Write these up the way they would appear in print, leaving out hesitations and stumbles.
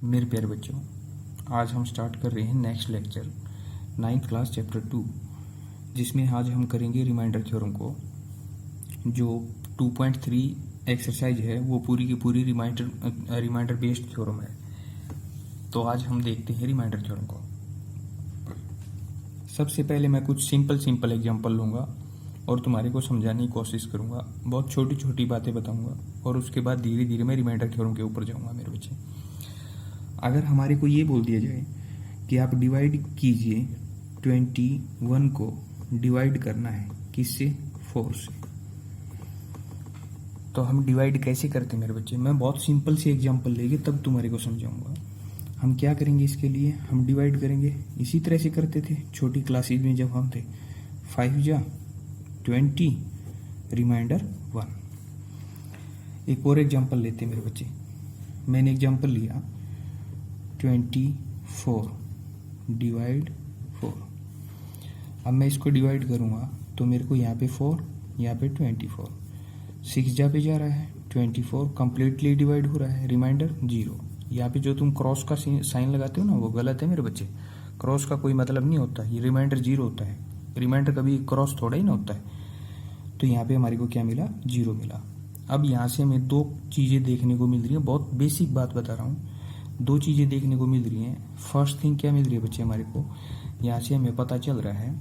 मेरे प्यारे बच्चों, आज हम स्टार्ट कर रहे हैं next lecture 9th class chapter 2, जिसमें आज हम करेंगे रिमाइंडर थ्योरम को। जो 2.3 एक्सरसाइज है वो पूरी की पूरी रिमाइंडर बेस्ड थ्योरम है। तो आज हम देखते हैं रिमाइंडर थ्योरम को। सबसे पहले मैं कुछ सिंपल एग्जांपल लूँगा और तुम्हारे को समझाने की कोशिश करूँगा। बहुत छोटी छोटी बातें बताऊँगा और उसके बाद धीरे धीरे मैं रिमाइंडर थ्योरम के ऊपर जाऊँगा। मेरे बच्चे, अगर हमारे को ये बोल दिया जाए कि आप डिवाइड कीजिए 21 को डिवाइड करना है किससे, 4 से, तो हम डिवाइड कैसे करते हैं मेरे बच्चे। मैं बहुत सिंपल सी एग्जांपल लेके तब तुम्हारे को समझाऊंगा। हम क्या करेंगे, इसके लिए हम डिवाइड करेंगे इसी तरह से करते थे छोटी क्लासेज में जब हम थे। 5 जा 20 रिमाइंडर 1। एक और एग्जांपल लेते हैं मेरे बच्चे। मैंने एग्जांपल लिया 24 डिवाइड 4। अब मैं इसको डिवाइड करूंगा तो मेरे को यहाँ पे 4, यहाँ पे 24, 6 जा पे जा रहा है, 24 कंप्लीटली डिवाइड हो रहा है, रिमाइंडर 0। यहाँ पे जो तुम क्रॉस का साइन लगाते हो ना, वो गलत है मेरे बच्चे। क्रॉस का कोई मतलब नहीं होता, ये रिमाइंडर 0 होता है। रिमाइंडर कभी क्रॉस थोड़ा ही ना होता है। तो यहाँ पे हमारे को क्या मिला, 0 मिला। अब यहाँ से हमें दो चीजें देखने को मिल रही है। बहुत बेसिक बात बता रहा हूँ, दो चीजें देखने को मिल रही हैं। फर्स्ट थिंग क्या मिल रही है बच्चे, हमारे को यहाँ से हमें पता चल रहा है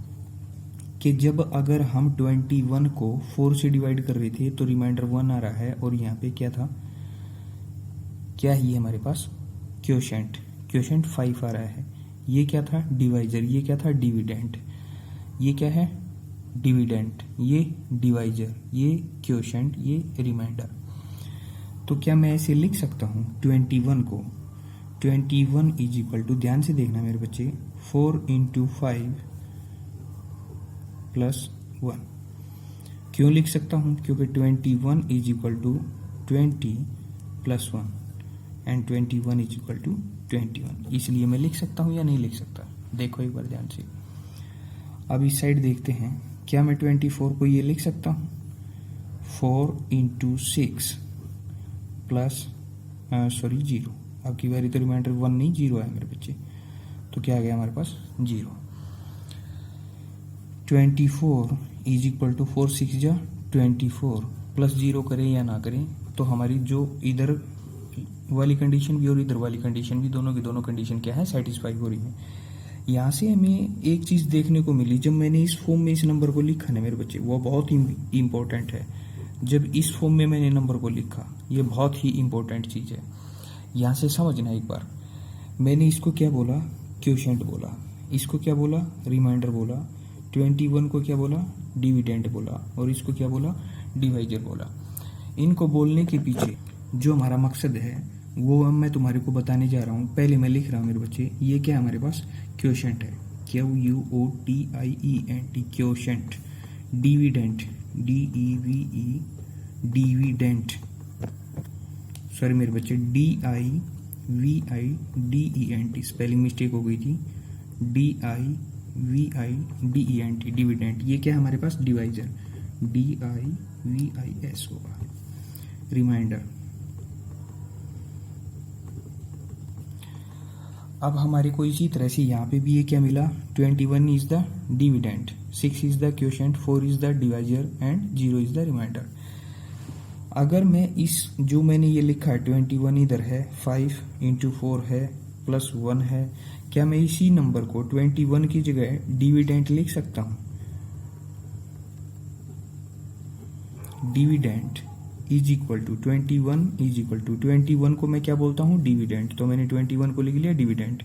कि जब अगर हम 21 को 4 से डिवाइड कर रहे थे तो रिमाइंडर 1 आ रहा है, और यहाँ पे क्या था, क्या ही है हमारे पास, क्वोशेंट 5 आ रहा है। ये क्या था, डिवाइजर, ये क्या था, डिविडेंट, ये क्या है, डिविडेंट, ये डिवाइजर, ये क्वोशेंट, ये रिमाइंडर। तो क्या मैं ऐसे लिख सकता हूँ 21 को, 21 इज इक्वल टू, ध्यान से देखना मेरे बच्चे, 4 × 5 + 1। क्यों लिख सकता हूं, क्योंकि 21 is equal to 20 + 1 and 21 is equal to 21। इसलिए मैं लिख सकता हूं या नहीं लिख सकता, देखो एक बार ध्यान से। अब इस साइड देखते हैं, क्या मैं 24 को ये लिख सकता हूं, 4 × 6 प्लस 0। अब की बारी तो रिमाइंडर 1 नहीं 0 है मेरे बच्चे। तो क्या आ गया हमारे पास, 0। 24 इज इक्वल टू 4 6 जा 24 प्लस 0 करें या ना करें, तो हमारी जो इधर वाली कंडीशन भी और इधर वाली कंडीशन भी, दोनों की दोनों कंडीशन क्या है, सेटिस्फाई हो रही है। यहाँ से हमें एक चीज देखने को मिली, जब मैंने इस फॉर्म में इस नंबर को लिखा ना मेरे बच्चे, वो बहुत ही इंपॉर्टेंट है। जब इस फॉर्म में मैंने नंबर को लिखा, ये बहुत ही इंपॉर्टेंट चीज है। यहाँ से समझना एक बार, मैंने इसको क्या बोला, क्वोशेंट बोला, इसको क्या बोला, रिमाइंडर बोला, 21 को क्या बोला, डिविडेंट बोला, और इसको क्या बोला, डिवाइजर बोला। इनको बोलने के पीछे जो हमारा मकसद है वो अब मैं तुम्हारे को बताने जा रहा हूँ। पहले मैं लिख रहा हूँ मेरे बच्चे, ये क्या हमारे पास, क्वोशेंट है, QUOTIENT, quotient, dividend, DEVE, dividend, sorry मेरे बच्चे, DIVIDENT, स्पेलिंग मिस्टेक हो गई थी, DIVIDENT, डिविडेंट। ये क्या है हमारे पास, डिवाइजर, DIVIS होगा, रिमाइंडर। अब हमारे को इसी तरह से यहाँ पे भी ये क्या मिला, 21 is the dividend, 6 is the quotient, 4 is the divisor and 0 is the remainder. अगर मैं इस जो मैंने ये लिखा है 21 इधर है, 5 × 4 है, प्लस 1 है, क्या मैं इसी नंबर को 21 की जगह डिविडेंट लिख सकता हूं, dividend is equal to 21 is equal to 21 को मैं क्या बोलता हूं, डिविडेंट। तो मैंने 21 को लिख लिया डिविडेंट,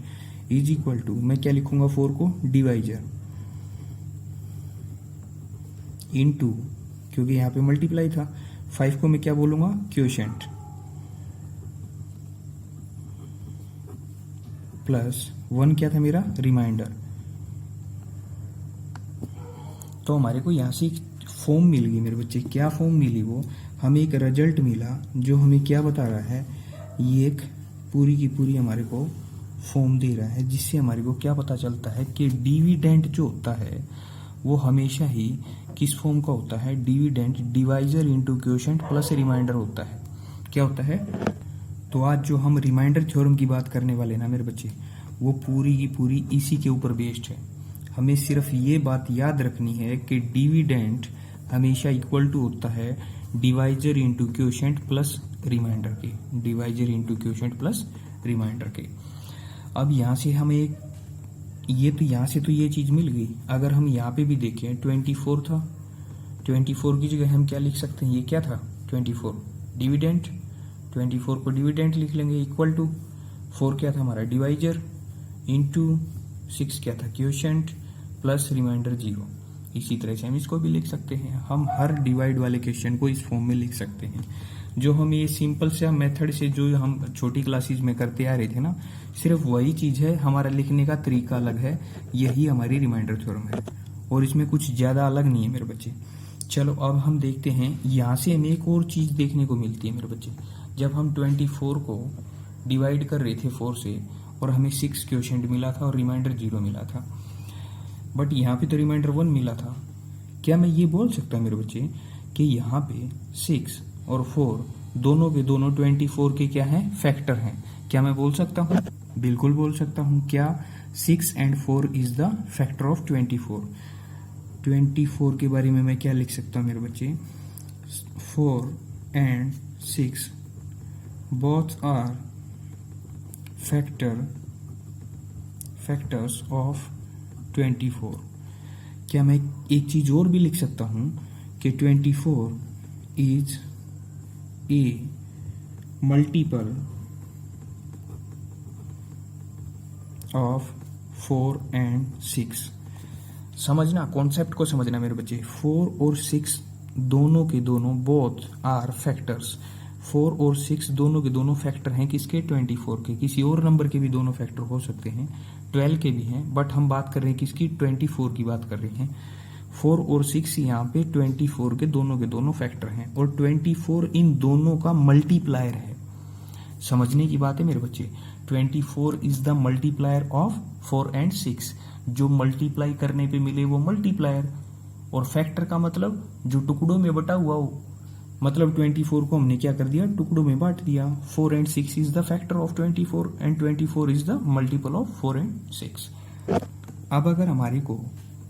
इज इक्वल टू मैं क्या लिखूंगा, 4 को डिवाइजर, इनटू, क्योंकि यहाँ पे मल्टीप्लाई था, 5 को मैं क्या बोलूंगा, क्वोशेंट, प्लस 1 क्या था मेरा, रिमाइंडर। तो हमारे को यहां से एक फॉर्म मिल गई मेरे बच्चे। क्या फॉर्म मिली, वो हमें एक रिजल्ट मिला जो हमें क्या बता रहा है, ये एक पूरी की पूरी हमारे को फॉर्म दे रहा है, जिससे हमारे को क्या पता चलता है कि डिविडेंट जो होता है वो हमेशा ही किस फॉर्म का होता है, dividend divisor into quotient plus remainder होता है। क्या होता है, तो आज जो हम रिमाइंडर थ्योरम की बात करने वाले ना मेरे बच्चे, वो पूरी की पूरी इसी के ऊपर बेस्ड है। हमें सिर्फ ये बात याद रखनी है कि डिविडेंड हमेशा इक्वल टू होता है divisor into quotient plus remainder के, divisor into quotient plus remainder के। अब यहाँ से हमें यहाँ से तो ये चीज मिल गई। अगर हम यहाँ पे भी देखें 24 था, 24 की जगह हम क्या लिख सकते हैं, ये क्या था 24 डिविडेंड, 24 को डिविडेंड लिख लेंगे इक्वल टू 4 क्या था हमारा डिवाइजर इंटू 6 क्या था क्वोशिएंट प्लस रिमाइंडर 0। इसी तरह से हम इसको भी लिख सकते हैं। हम हर डिवाइड वाले क्वेश्चन को इस फॉर्म में लिख सकते हैं। जो हम ये सिंपल से मेथड से जो हम छोटी क्लासेस में करते आ रहे थे ना, सिर्फ वही चीज है, हमारा लिखने का तरीका अलग है। यही हमारी रिमाइंडर थ्योरम है और इसमें कुछ ज्यादा अलग नहीं है मेरे बच्चे। चलो अब हम देखते हैं, यहाँ से हमें एक और चीज देखने को मिलती है मेरे बच्चे। जब हम 24 को डिवाइड कर रहे थे 4 से और हमें 6 क्वोशिएंट मिला था और रिमाइंडर 0 मिला था, बट यहाँ पे तो रिमाइंडर 1 मिला था। क्या मैं ये बोल सकता हूँ मेरे बच्चे कि यहाँ पे 6 और 4 दोनों के दोनों 24 के क्या हैं, फैक्टर हैं? क्या मैं बोल सकता हूँ? बिल्कुल बोल सकता हूँ। क्या 6 and 4 is the factor of 24? 24 के बारे में मैं क्या लिख सकता हूँ मेरे बच्चे, 4 and 6 both are factors of 24। क्या मैं एक चीज और भी लिख सकता हूं कि 24 is a multiple of 4 and 6। समझना, कॉन्सेप्ट को समझना मेरे बच्चे। 4 और 6 दोनों के दोनों बोथ आर फैक्टर्स। 4 और 6 दोनों के दोनों फैक्टर हैं किसके, 24 के। किसी और नंबर के भी दोनों फैक्टर हो सकते हैं, 12 के भी हैं, बट हम बात कर रहे हैं किसकी, 24 की बात कर रहे हैं। 4 और 6 यहाँ पे 24 के दोनों फैक्टर हैं और 24 इन दोनों का मल्टीप्लायर है। समझने की बात है मेरे बच्चे। 24 is the multiplier of 4 and 6। जो मल्टीप्लाई करने पे मिले वो मल्टीप्लायर, और फैक्टर का मतलब जो टुकड़ों में बटा हुआ हो। मतलब 24 को हमने क्या कर दिया, टुकड़ों में बांट दिया। 4 and 6 is the factor of 24 and 24 is the multiple of 4 and 6। अब अगर हमारे को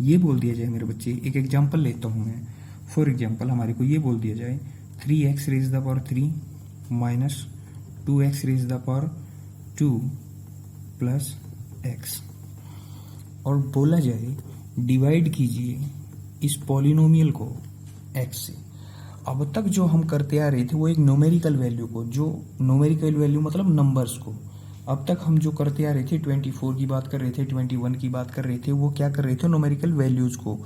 ये बोल दिया जाए मेरे बच्चे, एक एग्जांपल लेता हूं मैं। फॉर एग्जांपल हमारे को ये बोल दिया जाए 3x raise the power 3 minus 2x raise the power 2 plus x, और बोला जाए डिवाइड कीजिए इस पॉलिनोमियल को x से। अब तक जो हम करते आ रहे थे वो एक न्यूमेरिकल वैल्यू को, जो न्यूमेरिकल वैल्यू मतलब नंबर्स को, अब तक हम जो करते आ रहे थे 24 की बात कर रहे थे, 21 की बात कर रहे थे, वो क्या कर रहे थे, न्यूमेरिकल वैल्यूज को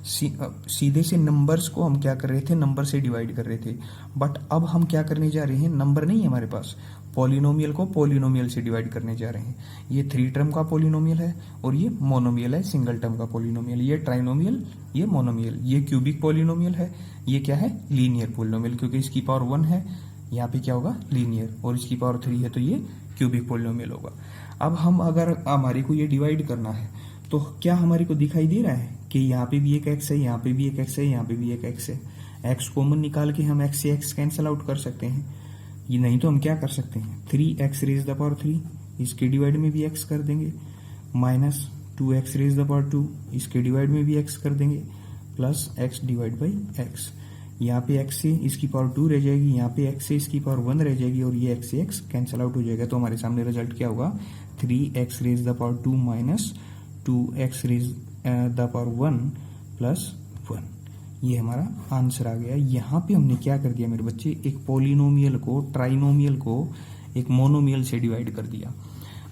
सीधे से नंबर्स को हम क्या कर रहे थे, नंबर से डिवाइड कर रहे थे। बट अब हम क्या करने जा रहे हैं, नंबर नहीं है हमारे पास, पॉलिनोमियल को पॉलिनोमियल से डिवाइड करने जा रहे हैं। ये 3 टर्म का पॉलिनोमियल है और ये मोनोमियल है, सिंगल टर्म का पॉलिनोमियल। ये ट्राइनोमियल, ये मोनोमियल। ये क्यूबिक पॉलिनोमियल है, ये क्या है, लीनियर पॉलिनोमियल, क्योंकि इसकी पावर 1 है, यहाँ पे क्या होगा लीनियर, और इसकी पावर 3 है तो ये क्यूबिक पॉलिनोमियल होगा। अब हम अगर हमारे को ये डिवाइड करना है तो क्या हमारे को दिखाई दे रहा है कि यहाँ पे भी एक x है, यहाँ पे भी एक x है, यहाँ पे भी एक x है। x कॉमन निकाल के हम x से x कैंसिल आउट कर सकते हैं। ये नहीं तो हम क्या कर सकते हैं, 3x रेज द पावर 3, इसके डिवाइड में भी x कर देंगे, minus 2x raise the power 2, इसके डिवाइड में भी x कर देंगे, plus x divide by x। यहाँ पे x से इसकी पावर 2 रह जाएगी, यहाँ पे x से इसकी पावर 1 रह जाएगी, और ये x से x कैंसिल आउट हो जाएगा। तो हमारे सामने रिजल्ट क्या होगा, 3x raise the power 2 minus 2x raise the power 1 plus 1। ये हमारा आंसर आ गया। यहाँ पे हमने क्या कर दिया मेरे बच्चे, एक पॉलिनोमियल को, ट्राइनोमियल को एक मोनोमियल से डिवाइड कर दिया।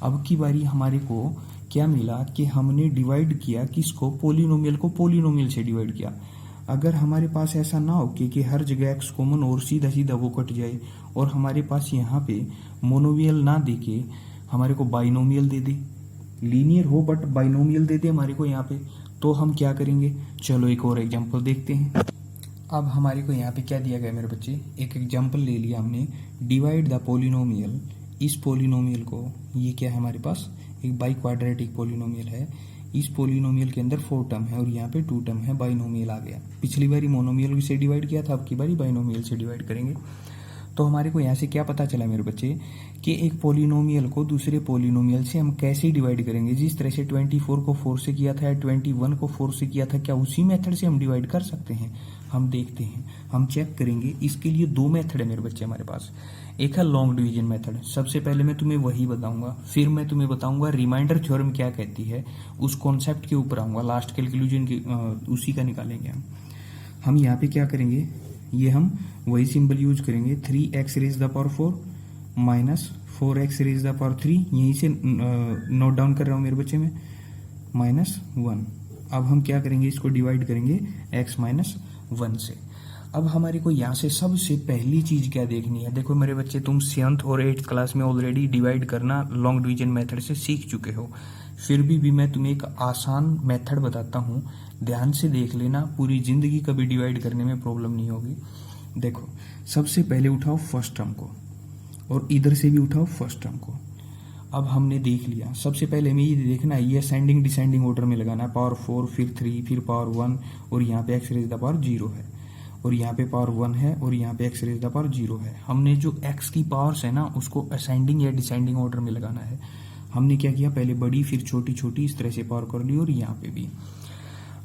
अब की बारी हमारे को क्या मिला कि हमने डिवाइड किया किसको, पॉलिनोमियल को पॉलिनोमियल से डिवाइड किया। अगर हमारे पास ऐसा ना हो कि हर जगह x कॉमन और सीधा सीधा वो कट जाए, और हमारे पास यहाँ पे मोनोमियल ना दे के हमारे को बाइनोमियल दे दे, लीनियर हो बट बाइनोमियल दे दे हमारे को यहाँ पे, तो हम क्या करेंगे। चलो एक और एग्जांपल देखते हैं। अब हमारे को यहाँ पे क्या दिया गया मेरे बच्चे, एक एग्जांपल ले लिया हमने, डिवाइड द पॉलिनोमियल। इस पॉलिनोमियल को, ये क्या है हमारे पास, एक बाई क्वाड्रेटिक पॉलिनोमियल है। इस पॉलिनोमियल के अंदर 4 टर्म है और यहाँ पे 2 टर्म है, बाइनोमियल आ गया। पिछली बारी मोनोमियल से डिवाइड किया था, अब की बारी बाइनोमियल से डिवाइड करेंगे। तो हमारे को यहाँ से क्या पता चला मेरे बच्चे कि एक पोलिनोमियल को दूसरे पोलिनोमियल से हम कैसे डिवाइड करेंगे। जिस तरह से 24 को 4 से किया था या 21 को 4 से किया था, क्या उसी मेथड से हम डिवाइड कर सकते हैं? हम देखते हैं, हम चेक करेंगे। इसके लिए दो मेथड है मेरे बच्चे हमारे पास। एक है लॉन्ग डिवीजन मेथड। सबसे पहले मैं तुम्हें वही बताऊंगा, फिर मैं तुम्हें बताऊंगा रिमाइंडर थ्योरम क्या कहती है, उस कॉन्सेप्ट के ऊपर आऊंगा। लास्ट कैलकुलेशन की उसी का निकालेंगे हम यहाँ पे क्या करेंगे, ये हम वही सिंबल यूज करेंगे, 3x raise the power 4 minus 4x raise the power 3, यहीं से नोट डाउन कर रहा हूँ मेरे बच्चे में, माइनस 1। अब हम क्या करेंगे, इसको डिवाइड करेंगे x माइनस 1 से। अब हमारे को यहाँ से सबसे पहली चीज क्या देखनी है, देखो मेरे बच्चे तुम 7th और 8th क्लास में ऑलरेडी डिवाइड करना लॉन्ग डिवीजन मेथड से सीख चुके हो, फिर भी मैं तुम्हें एक आसान मेथड बताता हूँ, ध्यान से देख लेना, पूरी जिंदगी कभी डिवाइड करने में प्रॉब्लम नहीं होगी। देखो सबसे पहले उठाओ फर्स्ट टर्म को और इधर से भी उठाओ फर्स्ट टर्म को। अब हमने देख लिया, सबसे पहले हमें ये देखना है, ये असेंडिंग डिसेंडिंग ऑर्डर में लगाना है। पावर 4 फिर 3 फिर पावर 1 और यहाँ पे x रेज द पावर 0 है और यहाँ पे पावर 1 है और यहाँ पे x रेज द पावर 0 है। हमने जो x की पावर्स है ना उसको असेंडिंग या डिसेंडिंग ऑर्डर में लगाना है। हमने क्या किया, पहले बड़ी फिर छोटी छोटी इस तरह से पावर कर ली और यहाँ पे भी।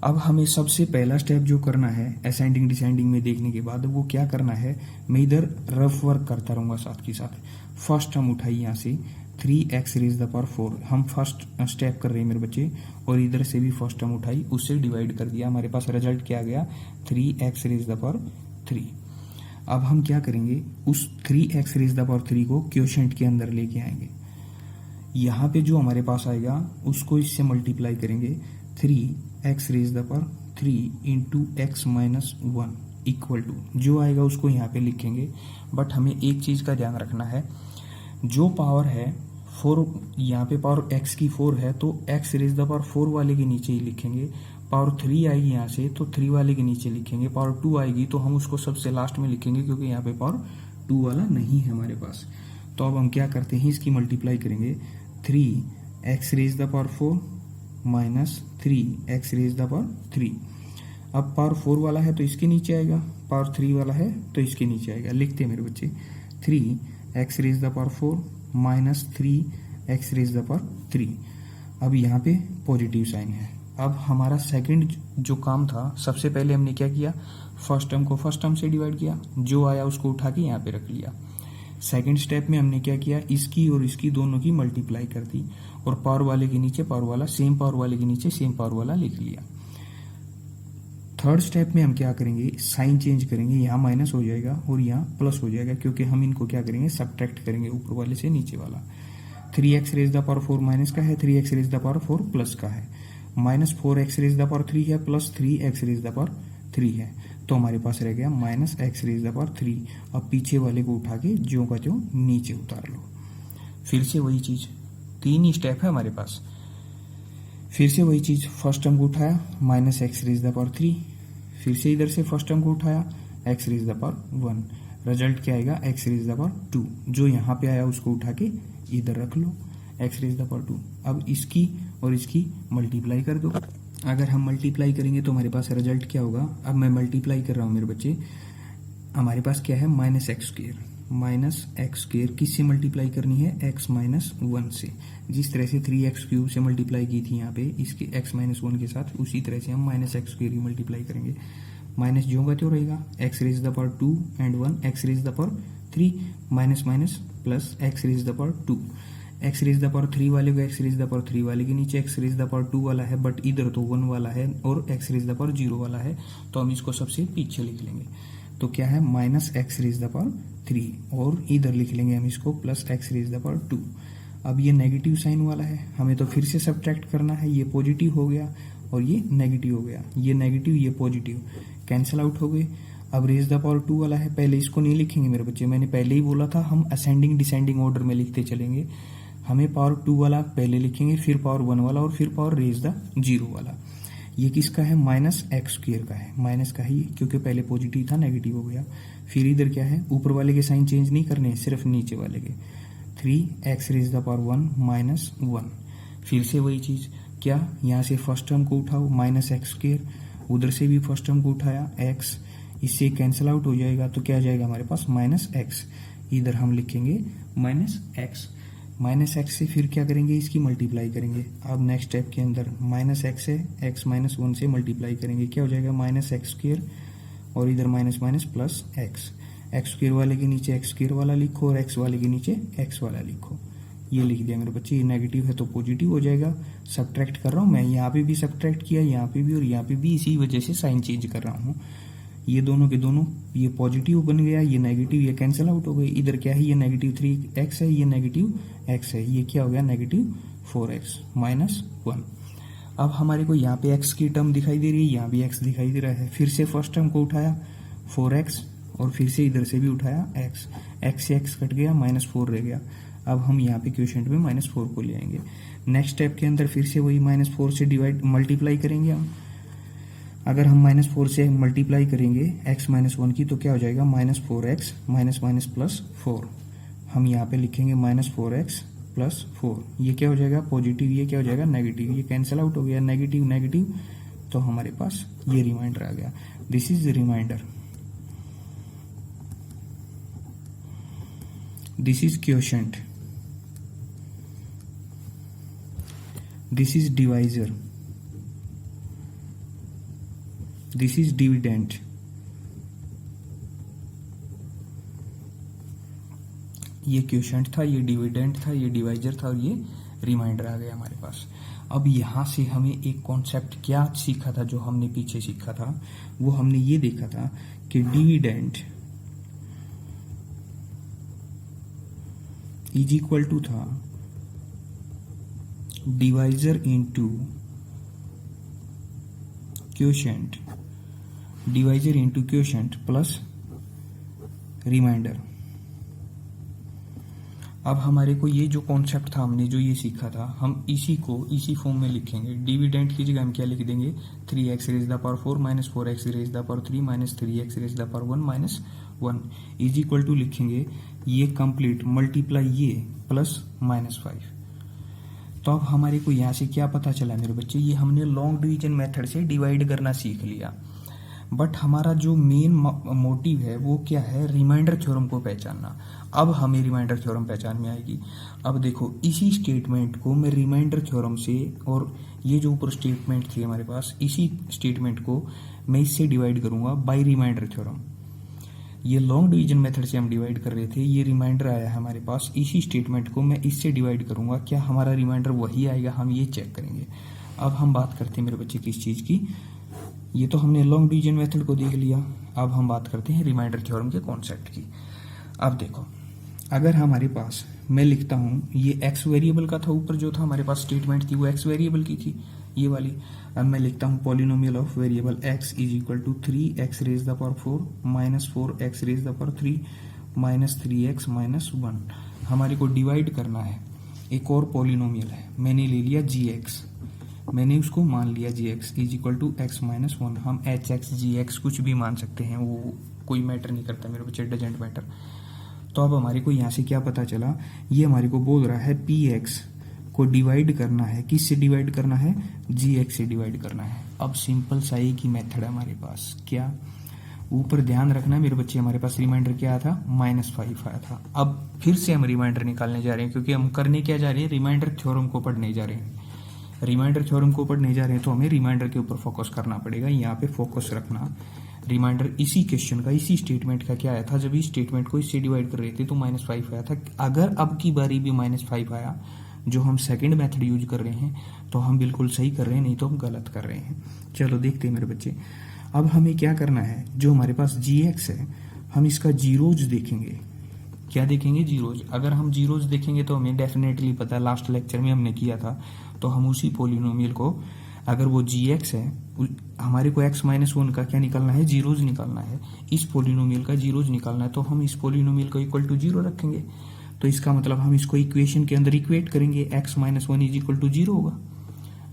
अब हमें सबसे पहला स्टेप जो करना है असेंडिंग डिसेंडिंग में देखने के बाद, वो क्या करना है, मैं इधर रफ वर्क करता रहूंगा साथ के साथ। फर्स्ट हम उठाई यहाँ से 3x रेज द पावर 4, हम फर्स्ट स्टेप कर रहे हैं मेरे बच्चे, और इधर से भी फर्स्ट हम उठाई, उससे डिवाइड कर दिया। हमारे पास रिजल्ट क्या गया, 3x रेज द पावर 3। अब हम क्या करेंगे, उस 3x रेज द पावर 3 को क्वोशिएंट के अंदर लेके आएंगे। यहाँ पे जो हमारे पास आएगा उसको इससे मल्टीप्लाई करेंगे, 3x raise the power 3 into x minus 1 equal to, जो आएगा उसको यहाँ पे लिखेंगे। बट हमें एक चीज का ध्यान रखना है, जो पावर है 4, यहाँ पे पावर x की 4 है तो x रेज द पावर 4 वाले के नीचे ही लिखेंगे। पावर 3 आएगी यहाँ से तो 3 वाले के नीचे लिखेंगे। पावर 2 आएगी तो हम उसको सबसे लास्ट में लिखेंगे, क्योंकि यहाँ पे पावर 2 वाला नहीं है हमारे पास। तो अब हम क्या करते हैं, इसकी मल्टीप्लाई करेंगे, 3x raise the power 4 minus 3x raise the power 3। अब पावर 4 वाला है तो इसके नीचे आएगा, पावर 3 वाला है तो इसके नीचे आएगा। लिखते हैं मेरे बच्चे, 3x raise the power 4 minus 3x raise the power 3। अब यहाँ पे पॉजिटिव साइन है। अब हमारा सेकंड जो काम था, सबसे पहले हमने क्या किया, फर्स्ट टर्म को फर्स्ट टर्म से डिवाइड किया, जो आया उसको उठा के यहाँ पे रख लिया। सेकंड स्टेप में हमने क्या किया, इसकी और इसकी दोनों की मल्टीप्लाई कर दी और पावर वाले के नीचे पावर वाला, सेम पावर वाले के नीचे सेम पावर वाला लिख लिया। थर्ड स्टेप में हम क्या करेंगे, साइन चेंज करेंगे, यहाँ माइनस हो जाएगा और यहाँ प्लस हो जाएगा, क्योंकि हम इनको क्या करेंगे, सब्ट्रैक्ट करेंगे ऊपर वाले से नीचे वाला। 3x raise the power 4 minus का है, 3x raise the power 4 plus का है, minus 4x raise the power 3 है, plus 3x raise the power 3 है, तो हमारे पास रह गया minus x raise the power 3। अब पीछे वाले को उठा के ज्यों का त्यों नीचे उतार लो। फिर से वही चीज, 3 ही स्टेप है हमारे पास। फिर से वही चीज, फर्स्ट टर्म को उठाया minus x raise the power 3, फिर से इधर से फर्स्ट टर्म को उठाया x raise the power 1, result क्या आएगा, x रेज द पावर 2। जो यहाँ पे आया उसको उठा के इधर रख लो, x रेज द पावर 2। अब इसकी और इसकी मल्टीप्लाई कर दो। अगर हम मल्टीप्लाई करेंगे तो हमारे पास रिजल्ट क्या होगा, अब मैं मल्टीप्लाई कर रहा हूँ मेरे बच्चे, हमारे पास क्या है, माइनस एक्स स्क्वेयर किससे मल्टीप्लाई करनी है, x माइनस 1 से। जिस तरह से 3x क्यूब से मल्टीप्लाई की थी यहाँ पे इसके x माइनस 1 के साथ, उसी तरह से हम माइनस एक्स स्क्वेयर की मल्टीप्लाई करेंगे। माइनस जो होगा तो रहेगा, x raise the power 2 and 1 x raise the power 3 minus minus plus x raise the power 2। x raise the power 3 वाले को x रेज द पावर 3 वाले के नीचे x रेज द पावर 2 वाला है, बट इधर तो 1 वाला है और x रेज द पावर 0 वाला है, तो हम इसको सबसे पीछे लिख लेंगे। तो क्या है, minus x raise the power 3 और इधर लिख लेंगे हम इसको plus x raise the power 2। अब ये नेगेटिव साइन वाला है, हमें तो फिर से सब्ट्रैक्ट करना है, ये पॉजिटिव हो गया और ये नेगेटिव हो गया, ये नेगेटिव ये पॉजिटिव कैंसिल आउट हो गए। अब रेज द पावर 2 वाला है, पहले इसको नहीं लिखेंगे मेरे बच्चे, मैंने पहले ही बोला था हम असेंडिंग डिसेंडिंग ऑर्डर में लिखते चलेंगे। हमें पावर 2 वाला पहले लिखेंगे, फिर पावर 1 वाला और फिर पावर रेज द 0 वाला। ये किसका है, माइनस एक्स स्क्वेयर का है, माइनस का ही, क्योंकि पहले पॉजिटिव था नेगेटिव हो गया। फिर इधर क्या है, ऊपर वाले के साइन चेंज नहीं करने, सिर्फ नीचे वाले के, 3x raise the power 1 minus 1। फिर से वही चीज, क्या यहाँ से फर्स्ट टर्म को उठाओ माइनस एक्स स्क्वेयर, उधर से भी फर्स्ट टर्म को उठाया x, इससे कैंसिल आउट हो जाएगा, तो क्या आ जाएगा हमारे पास माइनस एक्स। इधर हम लिखेंगे माइनस एक्स। माइनस एक्स से फिर क्या करेंगे, इसकी मल्टीप्लाई करेंगे। अब नेक्स्ट स्टेप के अंदर माइनस एक्स है, एक्स माइनस 1 से मल्टीप्लाई करेंगे, क्या हो जाएगा माइनस एक्स स्क्र, और इधर minus minus plus x. X square वाले के नीचे एक्स स्क्र वाला लिखो और एक्स वाले के नीचे एक्स वाला लिखो। ये लिख दिया मेरे बच्चे। ये नेगेटिव है तो पॉजिटिव हो जाएगा। सब्ट्रैक्ट कर रहा हूँ मैं, यहाँ पे भी सब्ट्रैक्ट किया, यहाँ पे भी और यहाँ पे भी, इसी वजह से साइन चेंज कर रहा हूँ। ये दोनों के दोनों, ये पॉजिटिव बन गया, ये नेगेटिव, ये कैंसिल आउट हो गई। इधर क्या है, ये नेगेटिव 3x है, ये नेगेटिव x है, ये क्या हो गया नेगेटिव 4x माइनस 1। अब हमारे को यहाँ पे x की टर्म दिखाई दे रही है, यहाँ भी x दिखाई दे रहा है। फिर से फर्स्ट टर्म को उठाया 4x, और फिर से इधर से भी उठाया x से x कट गया, -4 रह गया। अब हम यहाँ पे क्वेश्चन में -4 को ले आएंगे। नेक्स्ट स्टेप के अंदर फिर से वही -4 से डिवाइड मल्टीप्लाई करेंगे हम। अगर हम -4 से मल्टीप्लाई करेंगे x माइनस 1 की, तो क्या हो जाएगा -4x माइनस माइनस प्लस 4। हम यहाँ पे लिखेंगे -4x प्लस 4। ये क्या हो जाएगा पॉजिटिव, ये क्या हो जाएगा नेगेटिव, ये कैंसिल आउट हो गया, नेगेटिव नेगेटिव, तो हमारे पास ये रिमाइंडर आ गया। This is remainder, this is quotient, this is divisor, this is dividend, ये क्वोशंट था, ये डिविडेंड था, ये डिवाइजर था, और ये रिमाइंडर आ गया हमारे पास। अब यहां से हमें एक कॉन्सेप्ट क्या सीखा था, जो हमने पीछे सीखा था, वो हमने ये देखा था कि डिविडेंड इज इक्वल टू था divisor into quotient, divisor into quotient plus remainder. अब हमारे को ये जो कॉन्सेप्ट था, हमने जो ये सीखा था, हम इसी को इसी फॉर्म में लिखेंगे। डिविडेंड की जगह हम क्या लिख देंगे, 3x raise the power 4 minus 4x raise the power 3 minus 3x raise the power 1 minus 1 is equal to लिखेंगे ये कंप्लीट मल्टीप्लाई ये प्लस -5। तो अब हमारे को यहाँ से क्या पता चला मेरे बच्चे, ये हमने लॉन्ग डिवीजन मेथड से डिवाइड करना सीख लिया। बट हमारा जो मेन मोटिव है वो क्या है, रिमाइंडर थ्योरम को पहचानना। अब हमें रिमाइंडर थ्योरम पहचान में आएगी। अब देखो इसी स्टेटमेंट को मैं रिमाइंडर थ्योरम से, और ये जो ऊपर स्टेटमेंट थी हमारे पास, इसी स्टेटमेंट को मैं इससे डिवाइड करूंगा बाय रिमाइंडर थ्योरम। ये लॉन्ग डिवीजन मेथड से हम डिवाइड कर रहे थे, ये रिमाइंडर आया है हमारे पास, इसी स्टेटमेंट को मैं इससे डिवाइड करूंगा, क्या हमारा रिमाइंडर वही आएगा, हम ये चेक करेंगे। अब हम बात करते हैं मेरे बच्चे किस चीज की, ये तो हमने लॉन्ग डिवीजन मेथड को देख लिया, अब हम बात करते हैं रिमाइंडर थ्योरम के कॉन्सेप्ट की। अब देखो, अगर हमारे पास मैं लिखता हूं, ये x वेरिएबल का था, ऊपर जो था हमारे पास स्टेटमेंट थी वो x वेरिएबल की थी, ये वाली। अब मैं लिखता हूं polynomial of variable x is equal to 3x raise the power 4 minus 4x raise the power 3 minus 3x minus 1। हमारे को डिवाइड करना है, एक और पॉलिनोमियल है, मैंने ले लिया gx, मैंने उसको मान लिया gx is equal to x minus 1। हम hx gx कुछ भी मान सकते हैं, वो कोई मैटर नहीं करता मेरे बच्चे, डजेंट मैटर। तो अब हमारे को यहाँ से क्या पता चला, ये हमारे को बोल रहा है px को डिवाइड करना है, किससे डिवाइड करना है, gx से डिवाइड करना है। अब सिंपल सा एक ही मेथड है हमारे पास, क्या, ऊपर ध्यान रखना मेरे बच्चे, हमारे पास रिमाइंडर क्या आया था, -5 आया था। अब फिर से हम रिमाइंडर निकालने जा रहे हैं, क्योंकि हम करने क्या जा रहे हैं, रिमाइंडर थ्योरम को पढ़ने जा रहे हैं। रिमाइंडर थ्योरम को पढ़ने जा रहे हैं तो हमें रिमाइंडर के ऊपर फोकस करना पड़ेगा, यहाँ पे फोकस रखना। रिमाइंडर इसी क्वेश्चन का, इसी स्टेटमेंट का क्या आया था, जब इस स्टेटमेंट को इससे डिवाइड कर रहे थे तो -5 आया था। अगर अब की बारी भी -5 आया, जो हम सेकंड मेथड यूज कर रहे हैं, तो हम बिल्कुल सही कर रहे हैं, नहीं तो हम गलत कर रहे हैं। चलो देखते हैं मेरे बच्चे, अब हमें क्या करना है, जो हमारे पास gx है, हम इसका जीरोज देखेंगे। क्या देखेंगे, जीरोज। अगर हम जीरोज देखेंगे तो हमें डेफिनेटली पता है, लास्ट लेक्चर में हमने किया था, तो हम उसी पॉलिनोमियल को, अगर वो gx है, हमारे को x माइनस 1 का क्या निकालना है, जीरोज निकालना है, इस पॉलिनोमियल का जीरोज निकालना है, तो हम इस पॉलिनोमियल को इक्वल टू 0 रखेंगे। तो इसका मतलब हम इसको इक्वेशन के अंदर इक्वेट करेंगे, x minus 1 is equal to 0 होगा।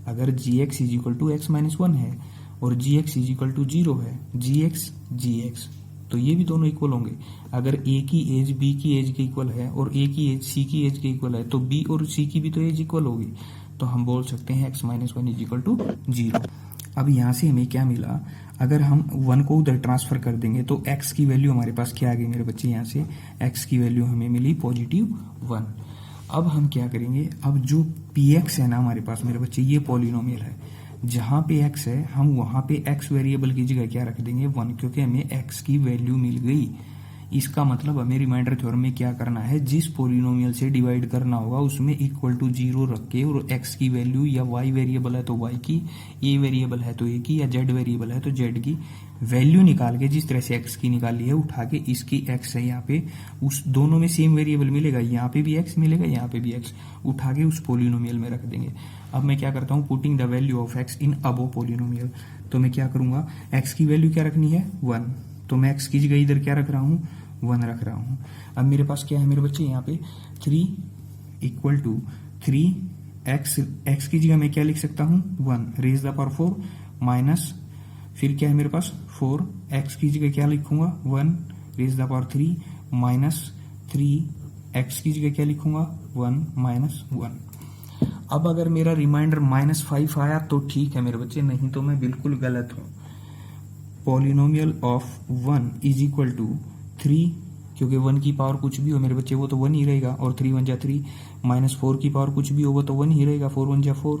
अगर gx is equal to x minus 1 है और gx इज इक्वल टू 0 है, gx, तो ये भी दोनों इक्वल होंगे। अगर a की एज b की एज के इक्वल है और a की एज c की एज के इक्वल है, तो b और c की भी तो एज इक्वल होगी, तो हम बोल सकते हैं x minus 1 is equal to 0। अब यहाँ से हमें क्या मिला, अगर हम 1 को उधर ट्रांसफर कर देंगे तो x की वैल्यू हमारे पास क्या आ गई मेरे बच्चे, यहाँ से x की वैल्यू हमें मिली +1। अब हम क्या करेंगे, अब जो px है ना हमारे पास मेरे बच्चे, ये पॉलिनोमियल है, जहां पे x है हम वहां पे x वेरिएबल की जगह क्या रख देंगे 1, क्योंकि हमें x की वैल्यू मिल गई। इसका मतलब हमें रिमाइंडर थ्योरम में क्या करना है, जिस पॉलिनोमियल से डिवाइड करना होगा उसमें =0 रख के और x की वैल्यू, या y वेरिएबल है तो y की, a वेरिएबल है तो a की, या z वेरिएबल है तो z की वैल्यू निकाल के, जिस तरह से x की निकाली है उठा के, इसकी x है यहाँ पे, उस दोनों में सेम वेरिएबल मिलेगा, यहाँ पे भी x मिलेगा, यहाँ पे भी x, उठा के उस पॉलिनोमियल में रख देंगे। अब मैं क्या करता हूँ, putting the value of x in above polynomial, तो मैं क्या करूंगा, x की वैल्यू क्या रखनी है 1, तो मैं x की जगह इधर क्या रख रहा हूँ 1 रख रहा हूँ। अब मेरे पास क्या है मेरे बच्चे, यहाँ पे 3 = 3x, x की जगह मैं क्या लिख सकता हूँ 1 रेज द पावर 4 माइनस, फिर क्या है मेरे पास 4, x की जगह क्या लिखूंगा 1 raise the power 3 minus 3, x की जगह क्या लिखूंगा 1 माइनस 1। अब अगर मेरा रिमाइंडर -5 आया तो ठीक है मेरे बच्चे, नहीं तो मैं बिल्कुल गलत हूं। पॉलिनोमियल ऑफ 1 = 3, क्योंकि 1 की पावर कुछ भी हो मेरे बच्चे वो तो 1 ही रहेगा, और 3 × 1 = 3, -4 की पावर कुछ भी हो वो तो 1 ही रहेगा, 4 × 1 = 4,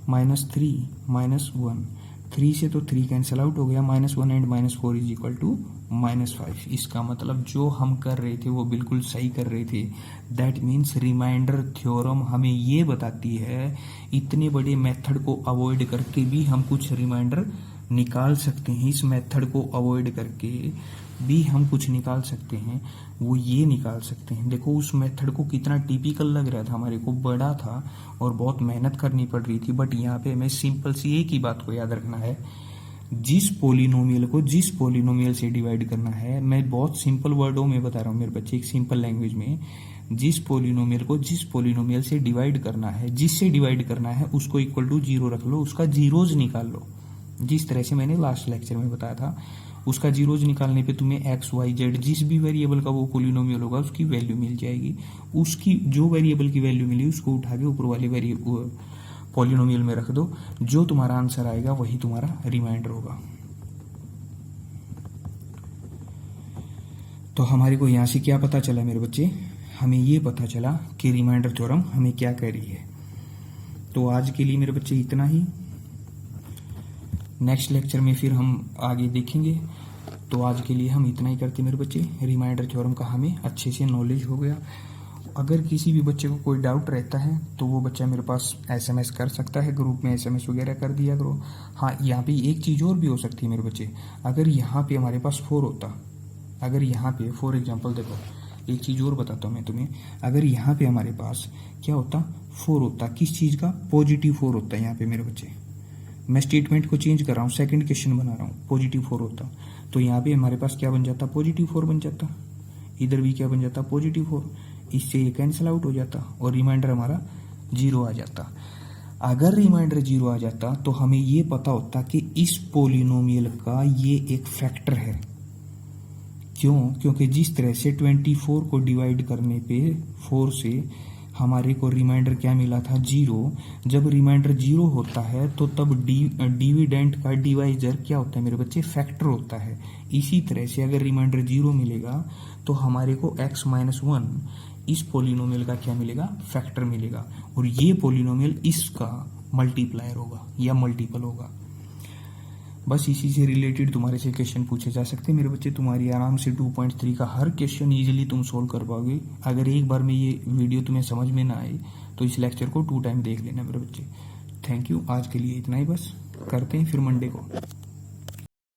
-3 -1, 3 से तो 3 कैंसिल आउट हो गया, -1 एंड -4 = -5। इसका मतलब जो हम कर रहे थे वो बिल्कुल सही कर रहे थे। दैट मीन्स रिमाइंडर थ्योरम हमें ये बताती है इतने बड़े मेथड को अवॉइड करके भी हम कुछ रिमाइंडर निकाल सकते हैं। इस मेथड को अवॉइड करके भी हम कुछ निकाल सकते हैं, वो ये निकाल सकते हैं। देखो उस मेथड को कितना टिपिकल लग रहा था हमारे को, बड़ा था और बहुत मेहनत करनी पड़ रही थी, बट यहाँ पे हमें सिंपल सी एक ही बात को याद रखना है, जिस पॉलिनोमियल को जिस पॉलिनोमियल से डिवाइड करना है, मैं बहुत सिंपल वर्डों में बता रहा हूँ मेरे बच्चे, एक सिंपल लैंग्वेज में, जिस पॉलिनोमियल को जिस पॉलिनोमियल से डिवाइड करना है, जिससे डिवाइड करना है उसको =0 रख लो, उसका जीरोज निकाल लो, जिस तरह से मैंने लास्ट लेक्चर में बताया था। उसका जीरोज निकालने पे तुम्हें x, y, z जिस भी वेरिएबल का वो पॉलिनोमियल होगा उसकी वैल्यू मिल जाएगी। उसकी जो वेरिएबल की वैल्यू मिली उसको उठा के ऊपर वाले पॉलिनोमियल में रख दो, जो तुम्हारा आंसर आएगा वही तुम्हारा रिमाइंडर होगा। तो हमारे को यहां से क्या पता चला मेरे बच्चे, हमें ये पता चला कि रिमाइंडर थ्योरम हमें क्या कह रही है। तो आज के लिए मेरे बच्चे इतना ही, नेक्स्ट लेक्चर में फिर हम आगे देखेंगे। तो आज के लिए हम इतना ही करते मेरे बच्चे। रिमाइंडर थ्योरम का हमें अच्छे से नॉलेज हो गया। अगर किसी भी बच्चे को कोई डाउट रहता है तो वो बच्चा मेरे पास SMS कर सकता है, ग्रुप में SMS वगैरह कर दिया करो। हाँ, यहाँ पे एक चीज़ और भी हो सकती है मेरे बच्चे, अगर यहाँ पे हमारे पास 4 होता, अगर यहाँ पे फॉर एग्जाम्पल देखो एक चीज़ और बताता हूँ मैं तुम्हें, अगर यहाँ पे हमारे पास क्या होता 4 होता, किस चीज़ का, +4 होता है यहाँ पे मेरे बच्चे। मैं स्टेटमेंट को चेंज कर रहा हूँ, सेकंड क्वेश्चन बना रहा हूँ, +4 होता तो यहाँ पे हमारे पास क्या बन जाता, +4 बन जाता, इधर भी क्या बन जाता +4, इससे ये कैंसिल आउट हो जाता और रिमाइंडर हमारा 0 आ जाता। अगर रिमाइंडर 0 आ जाता तो हमें ये पता होता कि इस पॉलिनोमियल का ये एक फैक्टर है। क्यों? क्योंकि जिस तरह से 24 को डिवाइड करने पे 4 से हमारे को रिमाइंडर क्या मिला था 0, जब रिमाइंडर 0 होता है तो तब डिविडेंड का डिवाइजर क्या होता है मेरे बच्चे, फैक्टर होता है। इसी तरह से अगर रिमाइंडर 0 मिलेगा तो हमारे को x - 1 इस पॉलिनोमियल का क्या मिलेगा, फैक्टर मिलेगा, और ये पॉलिनोमियल इसका मल्टीप्लायर होगा या मल्टीपल होगा। बस इसी से रिलेटेड तुम्हारे से क्वेश्चन पूछे जा सकते हैं मेरे बच्चे। तुम्हारी आराम से 2.3 का हर क्वेश्चन इजीली तुम सोल्व कर पाओगे। अगर एक बार में ये वीडियो तुम्हें समझ में ना आए तो इस लेक्चर को 2 टाइम देख लेना मेरे बच्चे। थैंक यू, आज के लिए इतना ही, बस करते हैं फिर मंडे को।